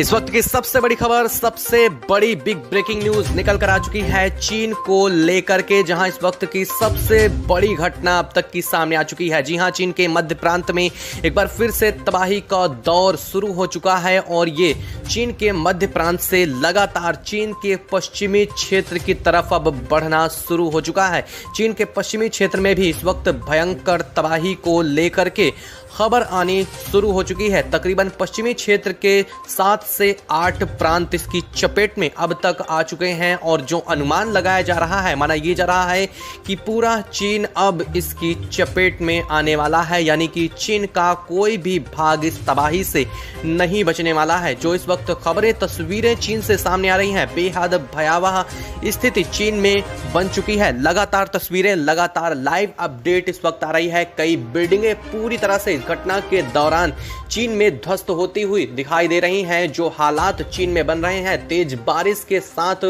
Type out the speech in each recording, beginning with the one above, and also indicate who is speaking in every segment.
Speaker 1: इस वक्त की सबसे बड़ी खबर, सबसे बड़ी बिग ब्रेकिंग न्यूज निकल कर आ चुकी है चीन को लेकर के, जहां इस वक्त की सबसे बड़ी घटना अब तक की सामने आ चुकी है। जी हां, चीन के मध्य प्रांत में एक बार फिर से तबाही का दौर शुरू हो चुका है और ये चीन के मध्य प्रांत से लगातार चीन के पश्चिमी क्षेत्र की तरफ अब बढ़ना शुरू हो चुका है। चीन के पश्चिमी क्षेत्र में भी इस वक्त भयंकर तबाही को लेकर के खबर आनी शुरू हो चुकी है। तकरीबन पश्चिमी क्षेत्र के 7 से 8 प्रांत इसकी चपेट में अब तक आ चुके हैं और जो अनुमान लगाया जा रहा है, माना ये जा रहा है कि पूरा चीन अब इसकी चपेट में आने वाला है, यानी कि चीन का कोई भी भाग इस तबाही से नहीं बचने वाला है। जो इस वक्त खबरें, तस्वीरें चीन से सामने आ रही हैं, बेहद भयावह स्थिति चीन में बन चुकी है। लगातार तस्वीरें, लगातार लाइव अपडेट इस वक्त आ रही है। कई बिल्डिंगें पूरी तरह से घटना के दौरान चीन में ध्वस्त होती हुई दिखाई दे रही हैं। जो हालात चीन में बन रहे हैं, तेज बारिश के साथ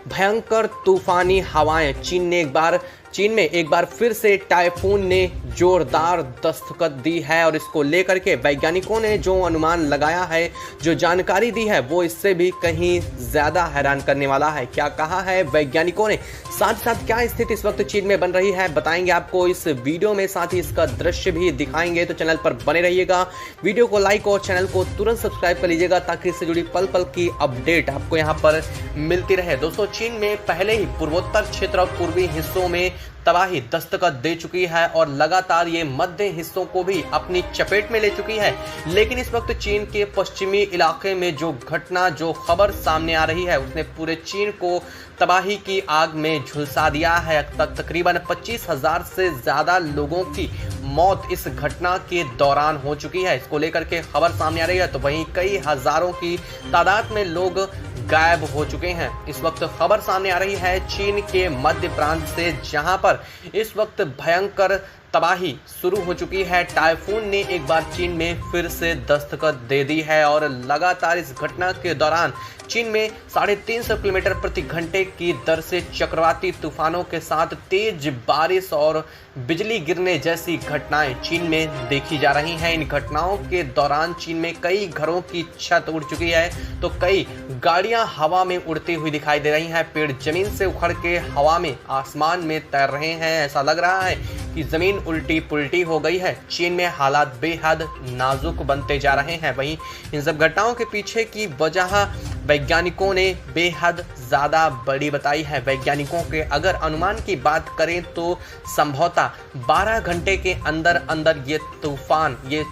Speaker 1: भयंकर तूफानी हवाएं, चीन में एक बार फिर से टाइफून ने जोरदार दस्तक दी है और इसको लेकर के वैज्ञानिकों ने जो अनुमान लगाया है, जो जानकारी दी है, वो इससे भी कहीं ज्यादा हैरान करने वाला है। क्या कहा है वैज्ञानिकों ने, साथ साथ क्या स्थिति इस वक्त चीन में बन रही है, बताएंगे आपको इस वीडियो में, साथ ही इसका दृश्य भी दिखाएंगे। तो चैनल पर बने रहिएगा, वीडियो को लाइक और चैनल को तुरंत सब्सक्राइब कर लीजिएगा ताकि इससे जुड़ी पल पल की अपडेट आपको यहाँ पर मिलती रहे। दोस्तों, चीन में पहले ही पूर्वोत्तर क्षेत्र और पूर्वी हिस्सों में तबाही दस्तक दे चुकी है और लगातार ये मध्य हिस्सों को भी अपनी चपेट में ले चुकी है। लेकिन इस वक्त चीन के पश्चिमी इलाके में जो घटना, जो खबर सामने आ रही है, उसने पूरे चीन को तबाही की आग में झुलसा दिया है। तकरीबन 25,000 से ज्यादा लोगों की मौत इस घटना के दौरान हो चुकी है। इसको लेकर के खबर सामने आ रही है तो वहीं कई हजारों की तादाद में लोग गायब हो चुके हैं। इस वक्त खबर सामने आ रही है चीन के मध्य प्रांत से, जहां पर इस वक्त भयंकर तबाही शुरू हो चुकी है। टाइफून ने एक बार चीन में फिर से दस्तक दे दी है और लगातार इस घटना के दौरान चीन में 350 किलोमीटर प्रति घंटे की दर से चक्रवाती तूफानों के साथ तेज बारिश और बिजली गिरने जैसी घटनाएं चीन में देखी जा रही हैं। इन घटनाओं के दौरान चीन में कई घरों की छत उड़ चुकी है तो कई गाड़ियां हवा में उड़ती हुई दिखाई दे रही हैं। पेड़ जमीन से उखड़ के हवा में, आसमान में तैर रहे हैं। ऐसा लग रहा है कि जमीन उल्टी पुल्टी हो गई है। चीन में हालात बेहद नाजुक बनते जा रहे हैं। वहीं इन सब घटनाओं के पीछे की वजह वैज्ञानिकों ने बेहद ज़्यादा बड़ी बताई है। वैज्ञानिकों के अगर अनुमान की बात करें तो संभवतः 12 घंटे के अंदर अंदर ये तूफान, ये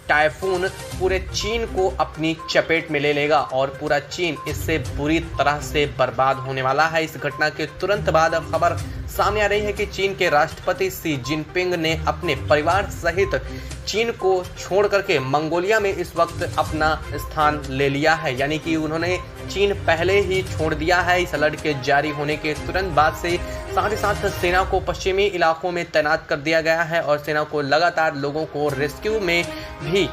Speaker 1: टाइफून पूरे चीन को अपनी चपेट में ले लेगा और पूरा चीन इससे बुरी तरह से बर्बाद होने वाला है। इस घटना के तुरंत बाद अब खबर सामने आ रही है कि चीन के राष्ट्रपति शी जिनपिंग ने अपने परिवार सहित चीन को छोड़ करके मंगोलिया में इस वक्त अपना स्थान ले लिया है, यानी कि उन्होंने चीन पहले ही छोड़ दिया है। इस अलर्ट के जारी होने के तुरंत बाद से साथ ही साथ सेना को पश्चिमी इलाकों में तैनात कर दिया गया है और सेना को लगातार लोगों को रेस्क्यू में भी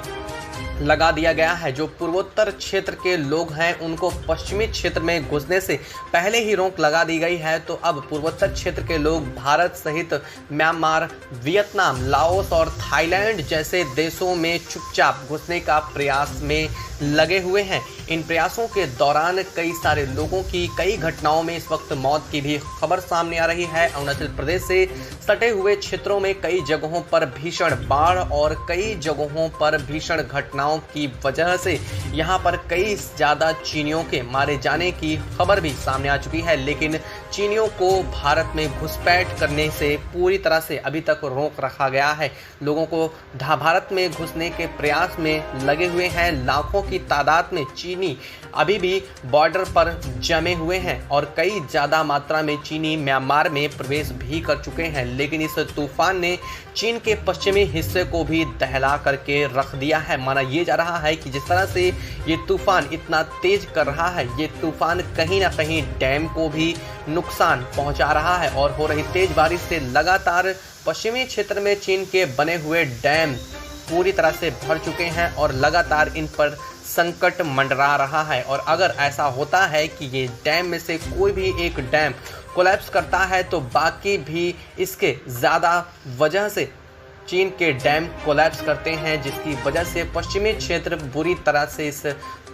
Speaker 1: लगा दिया गया है। जो पूर्वोत्तर क्षेत्र के लोग हैं उनको पश्चिमी क्षेत्र में घुसने से पहले ही रोक लगा दी गई है। तो अब पूर्वोत्तर क्षेत्र के लोग भारत सहित म्यांमार, वियतनाम, लाओस और थाईलैंड जैसे देशों में चुपचाप घुसने का प्रयास में लगे हुए हैं। इन प्रयासों के दौरान कई सारे लोगों की कई घटनाओं में इस वक्त मौत की भी खबर सामने आ रही है। अरुणाचल प्रदेश से सटे हुए क्षेत्रों में कई जगहों पर भीषण बाढ़ और कई जगहों पर भीषण घटनाओं की वजह से यहाँ पर कई ज़्यादा चीनियों के मारे जाने की खबर भी सामने आ चुकी है। लेकिन चीनियों को भारत में घुसपैठ करने से पूरी तरह से अभी तक रोक रखा गया है। लोगों को भारत में घुसने के प्रयास में लगे हुए हैं। लाखों की तादाद में चीनी अभी भी बॉर्डर पर जमे हुए हैं और कई ज़्यादा मात्रा में चीनी म्यांमार में प्रवेश भी कर चुके हैं। लेकिन इस तूफान ने चीन के पश्चिमी हिस्से को भी दहला करके रख दिया है। माना ये जा रहा है कि जिस तरह से ये तूफान इतना तेज कर रहा है, ये तूफान कहीं ना कहीं डैम को भी नुकसान पहुंचा रहा है और हो रही तेज बारिश से लगातार पश्चिमी क्षेत्र में चीन के बने हुए डैम पूरी तरह से भर चुके हैं और लगातार इन पर संकट मंडरा रहा है। और अगर ऐसा होता है कि ये डैम में से कोई भी एक डैम कोलैप्स करता है तो बाकी भी इसके ज़्यादा वजह से चीन के डैम कोलैप्स करते हैं, जिसकी वजह से पश्चिमी क्षेत्र बुरी तरह से इस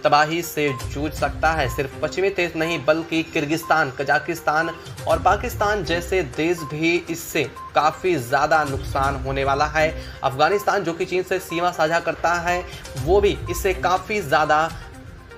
Speaker 1: तबाही से जूझ सकता है। सिर्फ पश्चिमी देश नहीं बल्कि किर्गिस्तान, कजाकिस्तान और पाकिस्तान जैसे देश भी इससे काफ़ी ज़्यादा नुकसान होने वाला है। अफगानिस्तान जो कि चीन से सीमा साझा करता है वो भी इससे काफ़ी ज़्यादा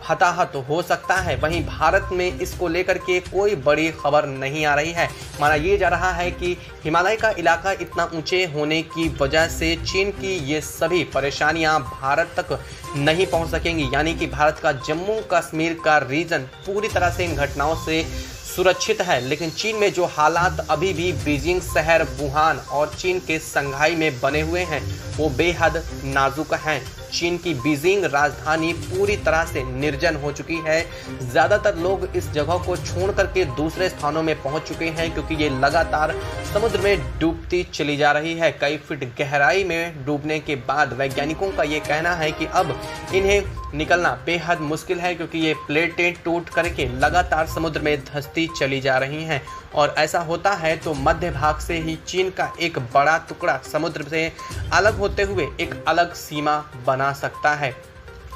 Speaker 1: हताहत हो सकता है। वहीं भारत में इसको लेकर के कोई बड़ी खबर नहीं आ रही है। माना ये जा रहा है कि हिमालय का इलाका इतना ऊंचे होने की वजह से चीन की ये सभी परेशानियां भारत तक नहीं पहुंच सकेंगी, यानी कि भारत का जम्मू कश्मीर का रीजन पूरी तरह से इन घटनाओं से सुरक्षित है। लेकिन चीन में जो हालात अभी भी बीजिंग शहर, वुहान और चीन के संघाई में बने हुए हैं वो बेहद नाजुक हैं। चीन की बीजिंग राजधानी पूरी तरह से निर्जन हो चुकी है। ज़्यादातर लोग इस जगह को छोड़ करके दूसरे स्थानों में पहुंच चुके हैं क्योंकि ये लगातार समुद्र में डूबती चली जा रही है। कई फीट गहराई में डूबने के बाद वैज्ञानिकों का ये कहना है कि अब इन्हें निकलना बेहद मुश्किल है क्योंकि ये प्लेटें टूट करके लगातार समुद्र में धंसती चली जा रही हैं। और ऐसा होता है तो मध्य भाग से ही चीन का एक बड़ा टुकड़ा समुद्र से अलग होते हुए एक अलग सीमा बना सकता है।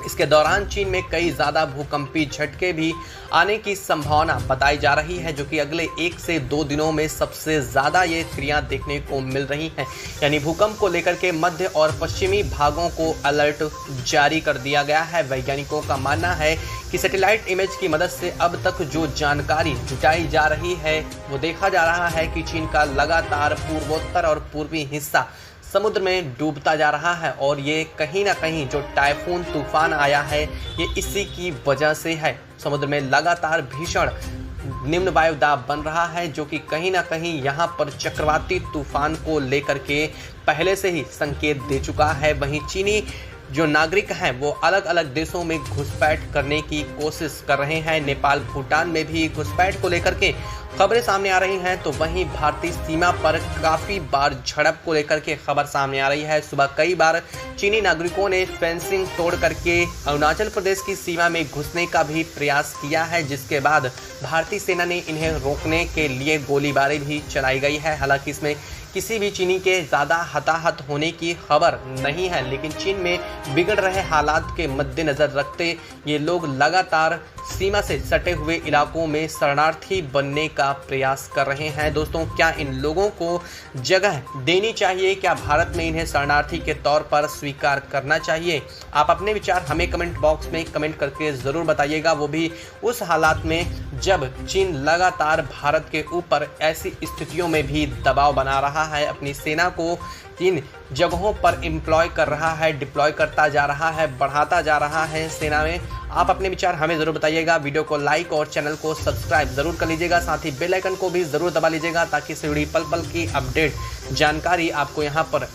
Speaker 1: इसके दौरान चीन में कई ज़्यादा भूकंपी झटके भी आने की संभावना बताई जा रही है, जो कि अगले 1 से 2 दिनों में सबसे ज़्यादा ये क्रियाएं देखने को मिल रही हैं। यानी भूकंप को लेकर के मध्य और पश्चिमी भागों को अलर्ट जारी कर दिया गया है। वैज्ञानिकों का मानना है कि सैटेलाइट इमेज की मदद से अब तक जो जानकारी जुटाई जा रही है वो देखा जा रहा है कि चीन का लगातार पूर्वोत्तर और पूर्वी हिस्सा समुद्र में डूबता जा रहा है और ये कहीं ना कहीं जो टाइफून तूफान आया है ये इसी की वजह से है। समुद्र में लगातार भीषण निम्न वायु दाब बन रहा है जो कि कहीं ना कहीं यहाँ पर चक्रवाती तूफान को लेकर के पहले से ही संकेत दे चुका है। वहीं चीनी जो नागरिक हैं वो अलग अलग देशों में घुसपैठ करने की कोशिश कर रहे हैं। नेपाल, भूटान में भी घुसपैठ को लेकर के खबरें सामने आ रही हैं, तो वहीं भारतीय सीमा पर काफ़ी बार झड़प को लेकर के खबर सामने आ रही है। सुबह कई बार चीनी नागरिकों ने फेंसिंग तोड़ करके अरुणाचल प्रदेश की सीमा में घुसने का भी प्रयास किया है, जिसके बाद भारतीय सेना ने इन्हें रोकने के लिए गोलीबारी भी चलाई गई है। हालांकि इसमें किसी भी चीनी के ज़्यादा हताहत होने की खबर नहीं है, लेकिन चीन में बिगड़ रहे हालात के मद्देनज़र रखते ये लोग लगातार सीमा से सटे हुए इलाकों में शरणार्थी बनने का प्रयास कर रहे हैं। दोस्तों, क्या इन लोगों को जगह देनी चाहिए? क्या भारत में इन्हें शरणार्थी के तौर पर स्वीकार करना चाहिए? आप अपने विचार हमें कमेंट बॉक्स में कमेंट करके ज़रूर बताइएगा, वो भी उस हालात में जब चीन लगातार भारत के ऊपर ऐसी स्थितियों में भी दबाव बना रहा है, अपनी सेना को इन जगहों पर एम्प्लॉय कर रहा है, डिप्लॉय करता जा रहा है, बढ़ाता जा रहा है सेना में। आप अपने विचार हमें ज़रूर बताइएगा। वीडियो को लाइक और चैनल को सब्सक्राइब ज़रूर कर लीजिएगा, साथ ही बेल आइकन को भी ज़रूर दबा लीजिएगा ताकि से जुड़ी पल पल की अपडेट जानकारी आपको यहाँ पर